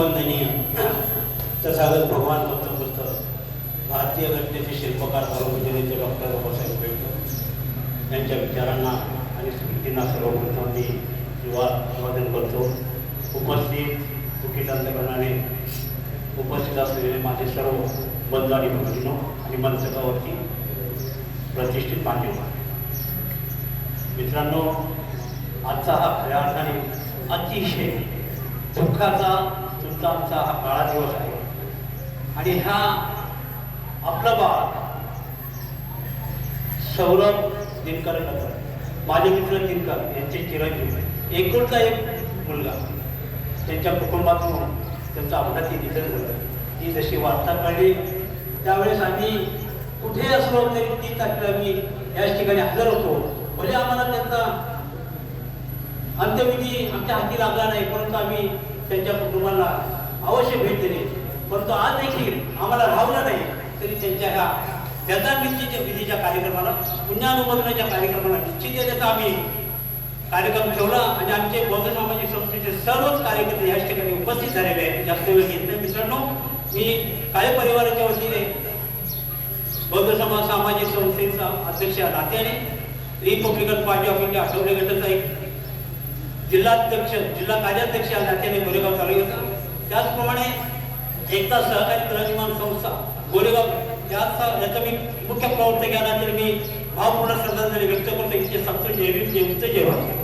वंदनीय तथागत भगवान बुद्ध भारतीय घटनेचे शिल्पकार सर्वजनीचे डॉक्टर बाबासाहेब आंबेडकर यांच्या विचारांना आणि स्मृतींना सर्वप्रथम मी अभिवादन करतो. उपस्थित दुःखित अंतकरणाने उपस्थित असलेले माझे सर्व बंधू आणि भगिनींनो आणि मंचकावरती प्रतिष्ठित मान्यवर मित्रांनो, आजचा हा खऱ्या अर्थाने अतिशय दुःखाचा आमचा हा काळा दिवस आहे. आणि हा आपला बाळ सौरभ दिनकर माझे मित्र दिनकर यांचे चिरंजीव, एकुलता एक मुलगा, त्यांच्या कुटुंबातून त्यांचं अपघाती निधन झालं. ही जशी वार्ता कळली त्यावेळेस आम्ही कुठे असलो तरी 3 तारखेला मी याच ठिकाणी हजर होतो. म्हणजे आम्हाला त्यांचा अंत्यविधी आमच्या हाती लागला नाही, परंतु आम्ही त्यांच्या कुटुंबाला अवश्य भेट दिली. परंतु आज देखील आम्हाला राहवलं नाही तरी त्यांच्या ह्या श्रद्धांजलीच्या विधीच्या कार्यक्रमाला, पुण्यानुमोदनाच्या कार्यक्रमाला निश्चित त्याचा आम्ही कार्यक्रम ठेवला. आणि आमचे बौद्ध सामाजिक संस्थेचे सर्वच कार्यकर्ते याच ठिकाणी उपस्थित झालेले आहेत. जास्त वेळ घेत नाही मित्रांनो, मी काळे परिवाराच्या वतीने बौद्ध समाज सामाजिक संस्थेचा अध्यक्ष या नात्याने Republican party of India Athawale गटाचा एक जिल्हाध्यक्ष, जिल्हा कार्याध्यक्ष या नात्याने गोरेगाव तालुक्याचा, त्याचप्रमाणे एकता सहकारी गृहनिर्माण संस्था गोरेगाव याचा मी मुख्य प्रवर्तक या नात्याने मी भावपूर्ण श्रद्धांजली व्यक्त करतो. इथे सांगतो जय भीम, जय मुक्त, जय भारत.